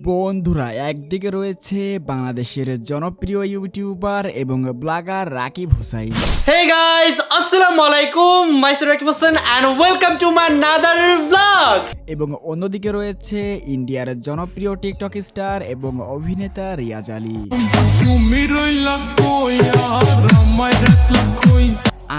বন্ধুরা, একদিকে রয়েছে বাংলাদেশের জনপ্রিয় ইউটিউবার এবং blogger Rakib Hossain. Hey guys, Assalamu alaikum. Myself Rakib Hussain and welcome to my another vlog. এবং অন্যদিকে রয়েছে ইন্ডিয়ার জনপ্রিয় টিকটক স্টার এবং অভিনেতা রিয়াজ আলী।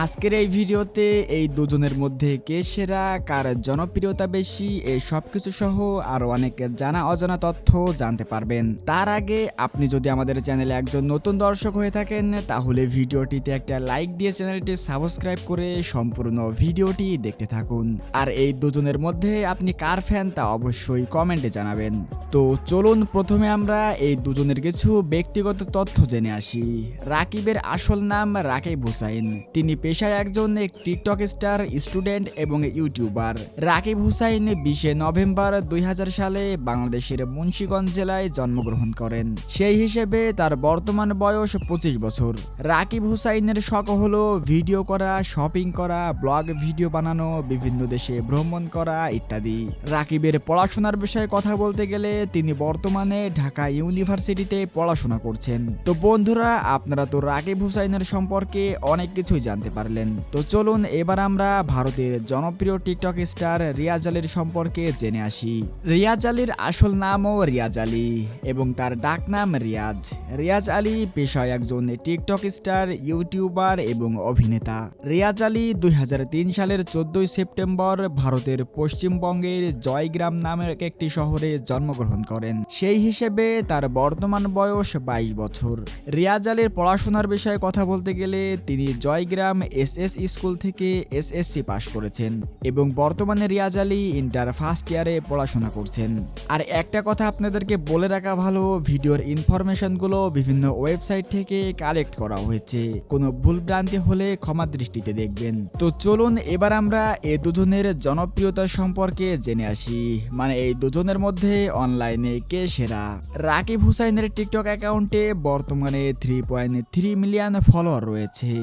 আজকের এই ভিডিওতে এই দুজনের মধ্যে কে সেরা, কার জনপ্রিয়তা বেশি, এই সবকিছু সহ আরো অনেক জানা অজানা তথ্য জানতে পারবেন। তার আগে আপনি যদি আমাদের চ্যানেলে একজন নতুন দর্শক হয়ে থাকেন তাহলে ভিডিওটিতে একটা লাইক দিয়ে চ্যানেলটি সাবস্ক্রাইব করে সম্পূর্ণ ভিডিওটি দেখতে থাকুন। আর এই দুজনের মধ্যে আপনি কার ফ্যান তা অবশ্যই কমেন্টে জানাবেন। তো চলুন প্রথমে আমরা এই দুজনের কিছু ব্যক্তিগত তথ্য জেনে আসি। রাকিবের আসল নাম রাকিব হুসাইন। তিনি পেশায় একজন টিকটক স্টার, স্টুডেন্ট এবং ইউটিউবার। রাকিব হুসাইন 20 নভেম্বর 2000 সালে বাংলাদেশের মুন্সিগঞ্জ জেলায় জন্মগ্রহণ করেন। সেই হিসেবে তার বর্তমান বয়স 25 বছর। রাকিব হুসাইনের শখ হলো ভিডিও করা, শপিং করা, ব্লগ ভিডিও বানানো, বিভিন্ন দেশে ভ্রমণ করা ইত্যাদি। রাকিবের পড়াশোনার বিষয়ে কথা বলতে গেলে তিনি বর্তমানে ঢাকা ইউনিভার্সিটিতে পড়াশোনা করছেন। তো বন্ধুরা, আপনারা তো রাকিব হুসাইনের সম্পর্কে অনেক কিছুই জানতে পারলেন। তো চলুন এবার আমরা ভারতের জনপ্রিয় টিকটক স্টার রিয়াজ আলীর সম্পর্কে জেনে আসি। রিয়াজ আলীর আসল নামও রিয়াজ আলী এবং তার ডাক নাম রিয়াজ। রিয়াজ আলী পেশায় একজন টিকটক স্টার, ইউটিউবার এবং অভিনেতা। রিয়াজ আলী 2003 সালের 14 সেপ্টেম্বর ভারতের পশ্চিমবঙ্গের জয়গ্রাম নামের একটি শহরে জন্মগ্রহণ করেন। সেই হিসেবে তার বর্তমান বয়স 22 বছর। রিয়াজ আলীর পড়াশোনার বিষয়ে কথা বলতে গেলে তিনি জয়গ্রাম এসএস স্কুল থেকে এসএসসি পাশ করেছেন এবং বর্তমানে রিয়াজ আলী ইন্টার ফার্স্ট ইয়ারে পড়াশোনা করছেন। আর একটা কথা আপনাদেরকে বলে রাখা ভালো, ভিডিওর ইনফরমেশনগুলো বিভিন্ন ওয়েবসাইট থেকে কালেক্ট করা হয়েছে। কোনো ভুলভ্রান্তি হলে ক্ষমা দৃষ্টিতে দেখবেন। তো চলুন এবার আমরা এই দুজনের জনপ্রিয়তা সম্পর্কে জেনে আসি, মানে এই দুজনের মধ্যে অনলাইনে কে সেরা। রাকিব হুসাইনের টিকটক অ্যাকাউন্টে বর্তমানে 3.3 মিলিয়ন ফলোয়ার রয়েছে।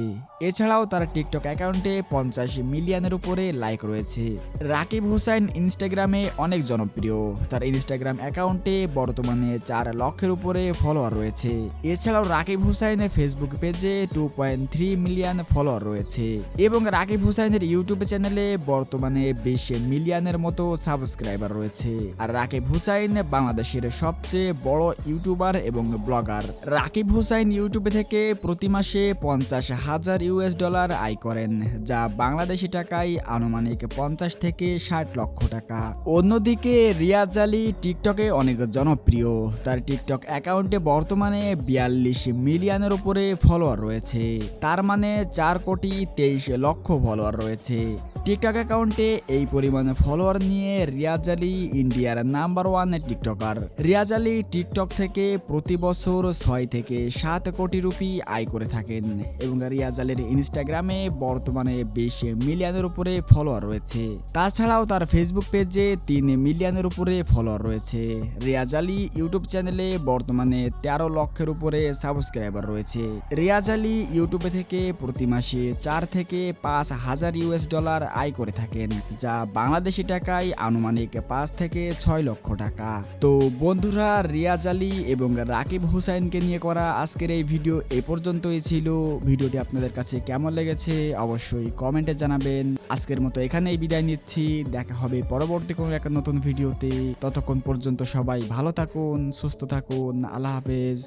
এছাড়াও তার টিকটক অ্যাকাউন্টে 50 মিলিয়নের উপরে লাইক রয়েছে। রাকিব হুসাইন ইনস্টাগ্রামে অনেক জনপ্রিয়। তার ইনস্টাগ্রাম অ্যাকাউন্টে বর্তমানে 4 লক্ষের উপরে ফলোয়ার রয়েছে। এছাড়াও রাকিব হুসাইন ফেসবুক পেজে 2.3 মিলিয়ন ফলোয়ার রয়েছে এবং রাকিব হুসাইনের ইউটিউব চ্যানেলে বর্তমানে 20 মিলিয়নের মতো সাবস্ক্রাইবার রয়েছে। আর রাকিব হুসাইন বাংলাদেশের সবচেয়ে বড় ইউটিউবার এবং ব্লগার। রাকিব হুসাইন ইউটিউবে থেকে প্রতি মাসে $50,000 আয় করেন, যা বাংলাদেশি টাকায় আনুমানিক 50 থেকে 60 লক্ষ টাকা। অন্যদিকে রিয়াজ আলী টিকটকে অনেক জনপ্রিয়। তার টিকটক অ্যাকাউন্টে বর্তমানে 42 মিলিয়নের উপরে ফলোয়ার রয়েছে। তার মানে 4,23 লক্ষ ফলোয়ার রয়েছে। টিকটক অ্যাকাউন্টে এই পরিমাণে ফলোয়ার নিয়ে রিয়াজ আলী ইন্ডিয়ার number 1 tiktoker. Riyaz Ali TikTok থেকে প্রতি বছর 6 থেকে 7 কোটি রুপি আয় করে থাকেন এবং রিয়াজ আলীর ইনস্টাগ্রামে বর্তমানে 20 মিলিয়নের উপরে ফলোয়ার রয়েছে। তাছাড়াও তার ফেসবুক পেজে 3 মিলিয়নের উপরে ফলোয়ার রয়েছে। রিয়াজ আলী ইউটিউব চ্যানেলে বর্তমানে 13 লক্ষের উপরে সাবস্ক্রাইবার রয়েছে। রিয়াজ আলী ইউটিউবে থেকে প্রতি মাসে 4 থেকে $5,000 আয় করে থাকেন, যা বাংলাদেশি টাকায় আনুমানিক 5 থেকে 6 লক্ষ টাকা। তো বন্ধুরা, রিয়াজ আলী এবং রাকিব হুসাইনকে নিয়ে করা আজকের এই ভিডিও এই পর্যন্তই ছিল। ভিডিওটি আপনাদের কাছে কেমন লেগেছে অবশ্যই কমেন্টে জানাবেন। আজকের মতো এখানেই বিদায় নিচ্ছি। দেখা হবে পরবর্তী কোনো একটা নতুন ভিডিওতে। ততক্ষণ পর্যন্ত সবাই ভালো থাকুন, সুস্থ থাকুন। আল্লাহ হাফেজ।